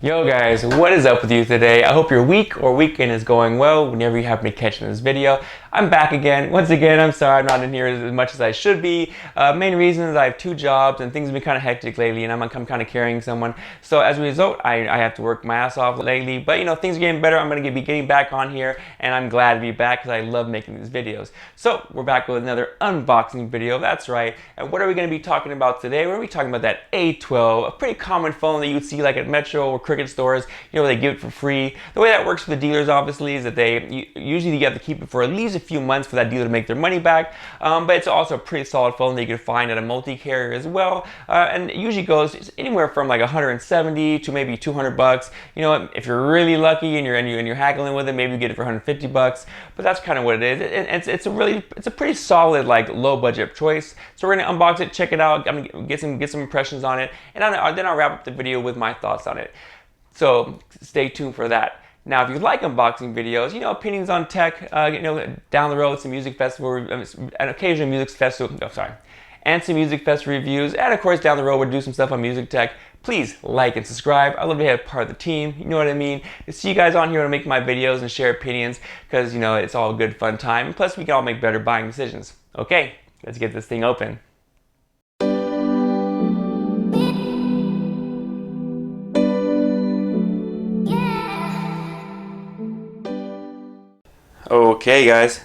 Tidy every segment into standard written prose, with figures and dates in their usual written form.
Yo guys, what is up with you today? I hope your week or weekend is going well whenever you happen to catch this video. I'm back again. Once again, I'm sorry I'm not in here as much as I should be. Main reason is I have 2 jobs and things have been kind of hectic lately and I'm kind of carrying someone. So as a result, I have to work my ass off lately. But you know, things are getting better. I'm going to be getting back on here and I'm glad to be back because I love making these videos. So we're back with another unboxing video. That's right. And what are we going to be talking about today? We're going to be talking about that A12, a pretty common phone that you would see like at Metro or Cricket stores. You know, they give it for free. The way that works for the dealers obviously is that usually you have to keep it for at least a few months for that dealer to make their money back. But it's also a pretty solid phone that you can find at a multi-carrier as well. And it usually goes anywhere from like 170 to maybe 200 bucks. You know, if you're really lucky and you're haggling with it, maybe you get it for 150 bucks. But that's kind of what it is. It's a pretty solid like low budget choice. So we're gonna unbox it, check it out. I'm gonna get some impressions on it, and then I'll wrap up the video with my thoughts on it. So stay tuned for that. Now, if you like unboxing videos, you know, opinions on tech, you know, down the road, some music festival, an occasional music festival, and some music festival reviews, and of course, down the road, we'll do some stuff on music tech. Please like and subscribe. I love to be a part of the team. You know what I mean? To see you guys on here to make my videos and share opinions, because you know it's all good fun time. And plus, we can all make better buying decisions. Okay, let's get this thing open. Okay guys,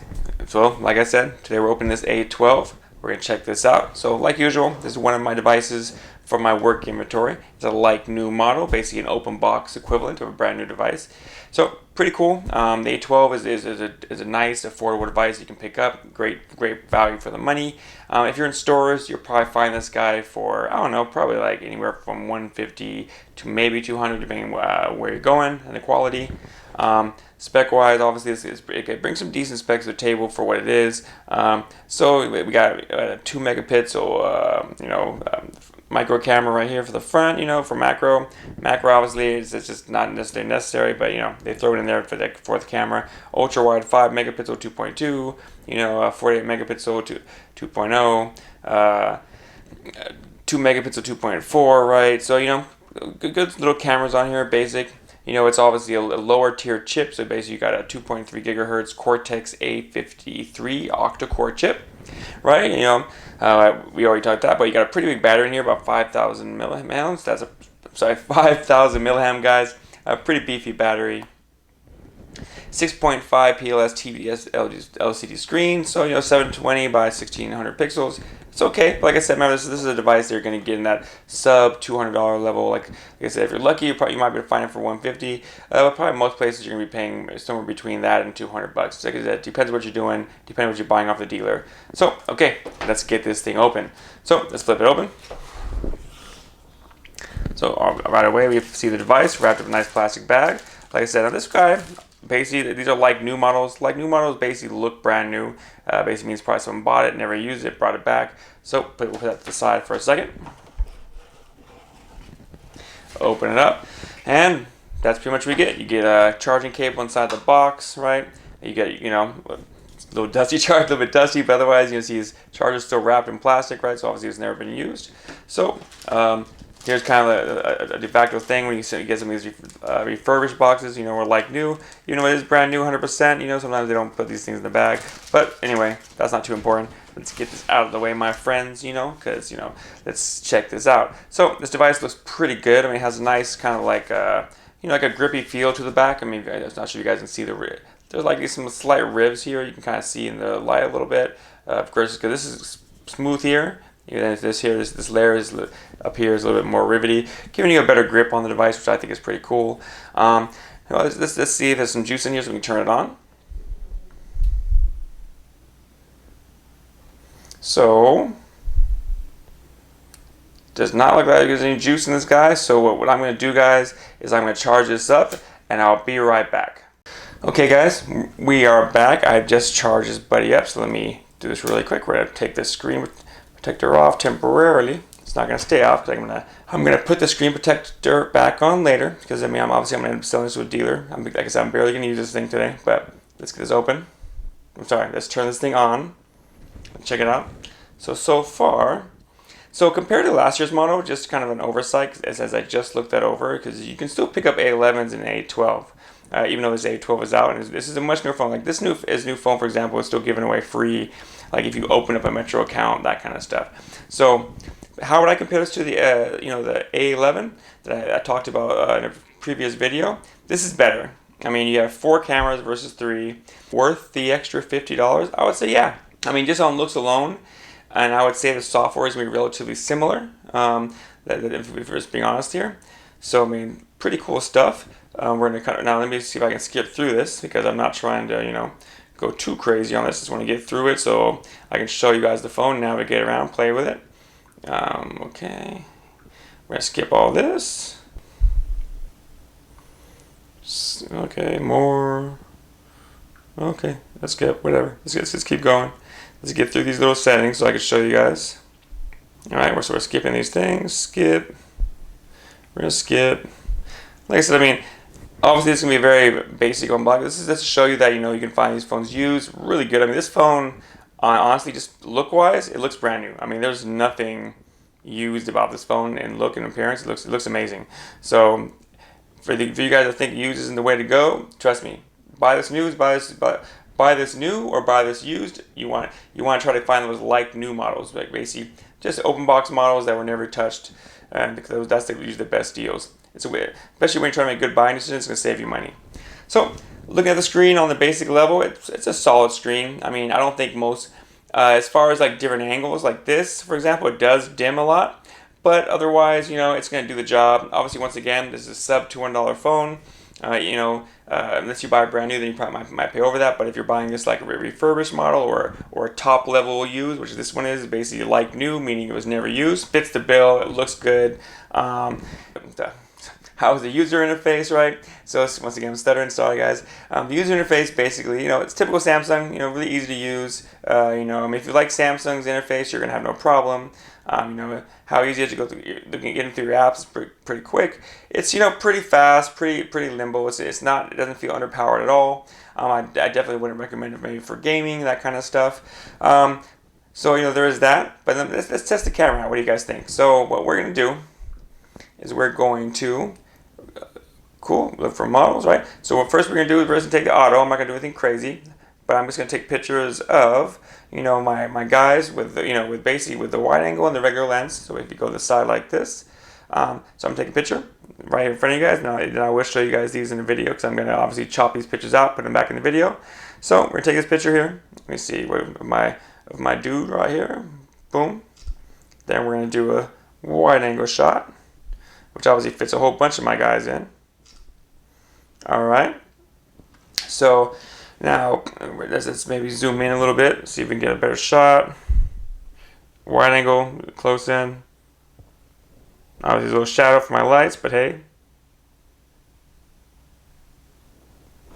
so like I said, today we're opening this A12. We're going to check this out. So like usual, this is one of my devices for my work inventory. It's a like new model, basically an open box equivalent of a brand new device. So pretty cool. The A12 is a nice affordable device you can pick up. Great value for the money. If you're in stores, you'll probably find this guy for, I don't know, probably like anywhere from 150 to maybe 200 depending where you're going and the quality. Spec wise, obviously it brings some decent specs to the table for what it is. So we got 2 megapixel micro camera right here for the front, you know, for macro. Macro obviously is just not necessarily necessary, but you know, they throw it in there for the 4th camera. Ultra wide 5 megapixel 2.2, you know, 48 megapixel 2.0, 2 megapixel 2.4, right? So you know, good little cameras on here, basic. You know, it's obviously a lower tier chip, so basically you got a 2.3 gigahertz Cortex A53 octa-core chip, right? You know, we already talked that, but you got a pretty big battery in here, about 5,000 milliamps. 5,000 milliamp, guys. A pretty beefy battery. 6.5 PLS TVS LCD screen, so you know, 720 by 1600 pixels. It's okay. Like I said, remember this is a device that you're going to get in that sub $200 level. Like I said, if you're lucky, you might be able to find it for 150. But probably most places you're going to be paying somewhere between that and 200 bucks. Like I said, depends what you're doing, depends what you're buying off the dealer. So okay, let's get this thing open. So let's flip it open. So right away we see the device wrapped up in a nice plastic bag. Like I said, on this guy, basically these are like new models. Like new models basically look brand new. Basically means probably someone bought it, never used it, brought it back. So we'll put that to the side for a second. Open it up, and that's pretty much what you get. You get a charging cable inside the box, right? You get, you know, a little dusty charge, a little bit dusty, but otherwise you see his charger's still wrapped in plastic, right? So obviously it's never been used. So here's kind of a de facto thing when you get some of these refurbished boxes, you know, or like new. You know, it is brand new 100%. You know, sometimes they don't put these things in the bag. But anyway, that's not too important. Let's get this out of the way, my friends, you know, because, you know, let's check this out. So this device looks pretty good. I mean, it has a nice kind of like, you know, like a grippy feel to the back. I mean, I'm not sure if you guys can see the rib. There's like some slight ribs here. You can kind of see in the light a little bit. Of course, because this is smooth here. This layer up here is a little bit more rivety, giving you a better grip on the device, which I think is pretty cool. Let's see if there's some juice in here so we can turn it on. So, does not look like there's any juice in this guy. So what I'm going to do, guys, is I'm going to charge this up, and I'll be right back. Okay, guys, we are back. I've just charged this buddy up, so let me do this really quick. We're going to take this screen protector off temporarily. It's not going to stay off because I'm going to put the screen protector back on later because I mean I'm going to end up selling this to a dealer. Like I said, I'm barely going to use this thing today, but let's get this open. I'm sorry, let's turn this thing on and check it out. So far So compared to last year's model, just kind of an oversight as I just looked that over, because you can still pick up A11s and A12. Even though this A12 is out, and this is a much newer phone. Like this new phone, for example, is still giving away free, like if you open up a Metro account, that kind of stuff. So, how would I compare this to the the A11 that I talked about in a previous video? This is better. I mean, you have 4 cameras versus 3. Worth the extra $50? I would say yeah. I mean, just on looks alone, and I would say the software is going to be relatively similar. If we're just being honest here. So I mean, pretty cool stuff. We're gonna kind of now. Let me see if I can skip through this because I'm not trying to go too crazy on this. Just want to get through it so I can show you guys the phone, navigate around, play with it. Okay, we're gonna skip all this. Okay, more. Okay, let's skip whatever. Let's keep going. Let's get through these little settings so I can show you guys. All right, we're skipping these things. Skip. We're gonna skip. Like I said, I mean, obviously this is gonna be very basic unboxing. This is just to show you that you can find these phones used, really good. I mean, this phone, honestly, just look-wise, it looks brand new. I mean, there's nothing used about this phone in look and appearance. It looks amazing. So for you guys that think used isn't the way to go, trust me. Buy this new, buy this new or buy this used. You want to try to find those like new models, like basically just open box models that were never touched, and because that's usually the best deals. It's weird, especially when you're trying to make good buying decisions. It's going to save you money. So looking at the screen on the basic level, it's a solid screen. I mean, I don't think most, as far as like different angles, like this, for example, it does dim a lot, but otherwise, it's going to do the job. Obviously, once again, this is a sub $200 phone. Unless you buy a brand new, then you probably might pay over that. But if you're buying this like a refurbished model or a top level used, which this one is basically like new, meaning it was never used, fits the bill, it looks good. How is the user interface, right? So once again, I'm stuttering, sorry guys. The user interface basically, it's typical Samsung, really easy to use. I mean, if you like Samsung's interface, you're gonna have no problem. How easy it is to go through, getting through your apps is pretty quick. It's pretty fast, pretty limbo. It doesn't feel underpowered at all. I definitely wouldn't recommend it maybe for gaming, that kind of stuff. So there is that. But then let's test the camera out. What do you guys think? So what we're gonna do is we're going to look for models, right? So what first we're gonna do is we're just gonna take the auto. I'm not gonna do anything crazy, but I'm just gonna take pictures of my guys with with the wide angle and the regular lens. So if you go to the side like this, so I'm taking a picture right in front of you guys. Now I will show you guys these in the video because I'm gonna obviously chop these pictures out, put them back in the video. So we're gonna take this picture here. Let me see of my dude right here. Boom. Then we're gonna do a wide angle shot, which obviously fits a whole bunch of my guys in. All right. So now let's maybe zoom in a little bit, see if we can get a better shot. Wide angle, close in. Obviously a little shadow for my lights, but hey.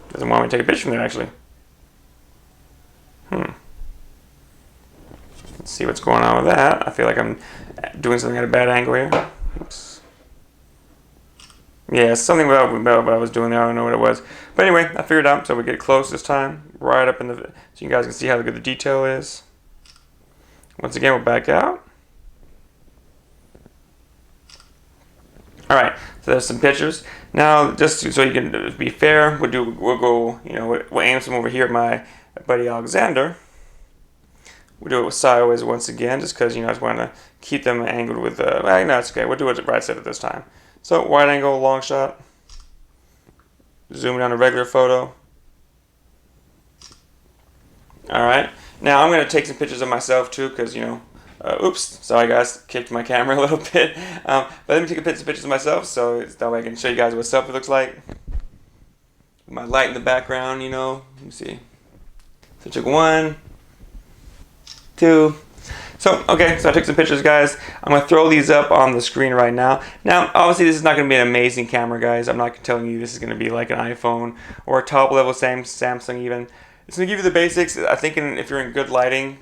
Doesn't want me to take a picture from there actually. Let's see what's going on with that. I feel like I'm doing something at a bad angle here. Oops. Yeah, something about what I was doing there. I don't know what it was. But anyway, I figured it out. So we get close this time, right up in the, so you guys can see how good the detail is. Once again, we'll back out. All right, so there's some pictures. Now, just so you can be fair, we'll aim some over here at my buddy Alexander. We'll do it with sideways once again, just because I just want to keep them angled with the. No, it's okay. We'll do it right side at this time. So wide angle, long shot. Zoom in on a regular photo. All right. Now I'm going to take some pictures of myself too, because oops, sorry guys, kicked my camera a little bit. But let me take some pictures of myself, so that way I can show you guys what selfie looks like. My light in the background, Let me see. So I took 1, 2. So I took some pictures, guys. I'm going to throw these up on the screen right now. Now, obviously, this is not going to be an amazing camera, guys. I'm not telling you this is going to be like an iPhone or a top-level Samsung even. It's going to give you the basics. I think if you're in good lighting,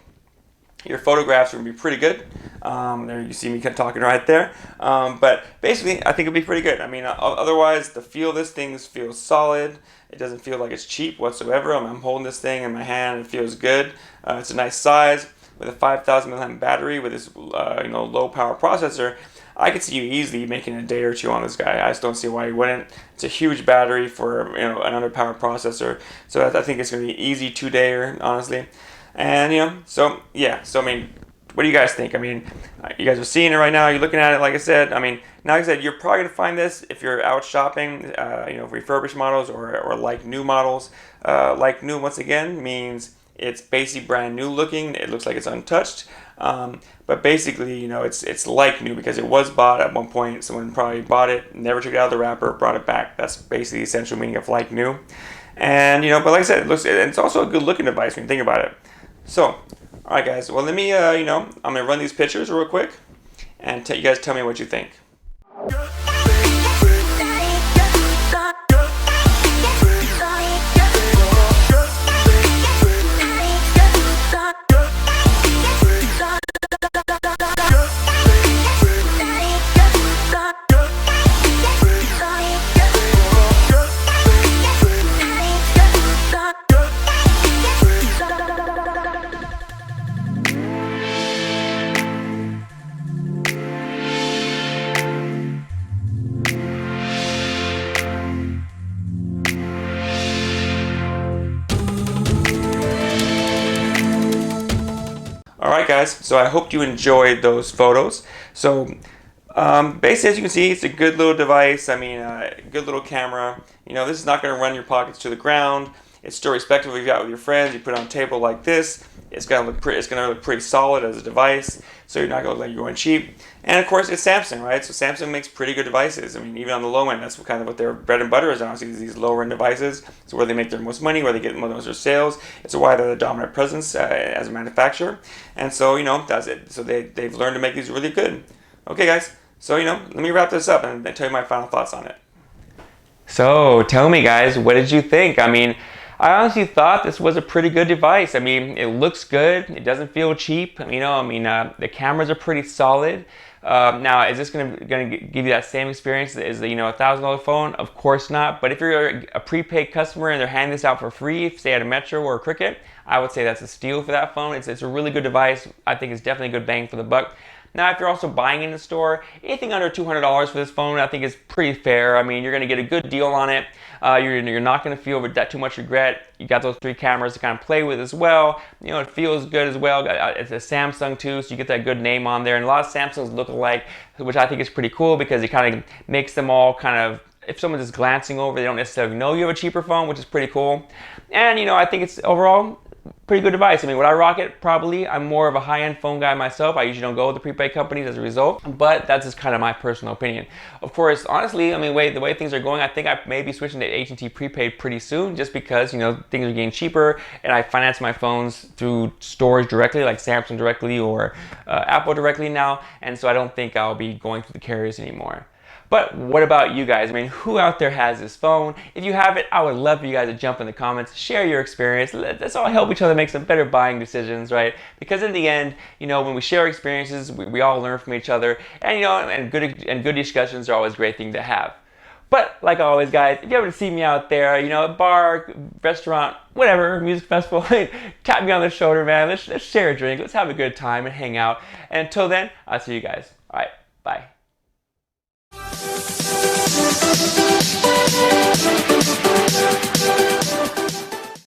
your photographs are going to be pretty good. There you see me talking right there. But basically, I think it'll be pretty good. I mean, otherwise, the feel of this thing feels solid. It doesn't feel like it's cheap whatsoever. I'm holding this thing in my hand. It feels good. It's a nice size. with a 5,000 milliamp battery with this low power processor, I could see you easily making a day or two on this guy. I just don't see why you wouldn't. It's a huge battery for an underpowered processor, so I think it's going to be easy 2-dayer, honestly. And so yeah. So I mean, what do you guys think? I mean, you guys are seeing it right now. You're looking at it. Like I said, I mean, now like I said, you're probably going to find this if you're out shopping, refurbished models or like new models. Like new, once again, means it's basically brand new looking. It looks like it's untouched. But basically, it's like new because it was bought at one point. Someone probably bought it, never took it out of the wrapper, brought it back. That's basically the essential meaning of like new. And but like I said, it's also a good looking device when you think about it. So, alright guys, well let me, I'm going to run these pictures real quick and you guys tell me what you think. Alright guys, so I hope you enjoyed those photos. So basically, as you can see, it's a good little device. I mean, good little camera. This is not going to run your pockets to the ground. It's still respectable if you're out with your friends. You put it on a table like this. It's going to look pretty solid as a device. So you're not going to look like you're going cheap. And of course, it's Samsung, right? So Samsung makes pretty good devices. I mean, even on the low end, that's what their bread and butter is. Honestly, these lower end devices. So where they make their most money, where they get most of their sales. It's why they're the dominant presence as a manufacturer. And so that's it. So they've learned to make these really good. Okay, guys. So let me wrap this up and tell you my final thoughts on it. So tell me, guys, what did you think? I mean, I honestly thought this was a pretty good device. I mean, it looks good. It doesn't feel cheap. The cameras are pretty solid. Now, is this going to give you that same experience as the $1,000 phone? Of course not. But if you're a prepaid customer and they're handing this out for free, say at a Metro or a Cricket, I would say that's a steal for that phone. It's a really good device. I think it's definitely a good bang for the buck. Now, if you're also buying in the store, anything under $200 for this phone, I think is pretty fair. I mean, you're going to get a good deal on it. You're not going to feel that too much regret. You got those 3 cameras to kind of play with as well. It feels good as well. It's a Samsung too, so you get that good name on there. And a lot of Samsungs look alike, which I think is pretty cool because it kind of makes them all kind of, if someone's just glancing over, they don't necessarily know you have a cheaper phone, which is pretty cool. And I think it's overall pretty good device. I mean, would I rock it? Probably. I'm more of a high-end phone guy myself. I usually don't go with the prepaid companies as a result, but that's just kind of my personal opinion. Of course, honestly, I mean, the way things are going, I think I may be switching to AT&T prepaid pretty soon just because, things are getting cheaper and I finance my phones through stores directly, like Samsung directly or Apple directly now, and so I don't think I'll be going through the carriers anymore. But what about you guys? I mean, who out there has this phone? If you have it, I would love for you guys to jump in the comments, share your experience. Let's all help each other make some better buying decisions, right? Because in the end, when we share experiences, we all learn from each other, and good discussions are always a great thing to have. But like always, guys, if you ever see me out there, a bar, restaurant, whatever, music festival, tap me on the shoulder, man. Let's share a drink. Let's have a good time and hang out. And until then, I'll see you guys. All right, bye. We'll be right back.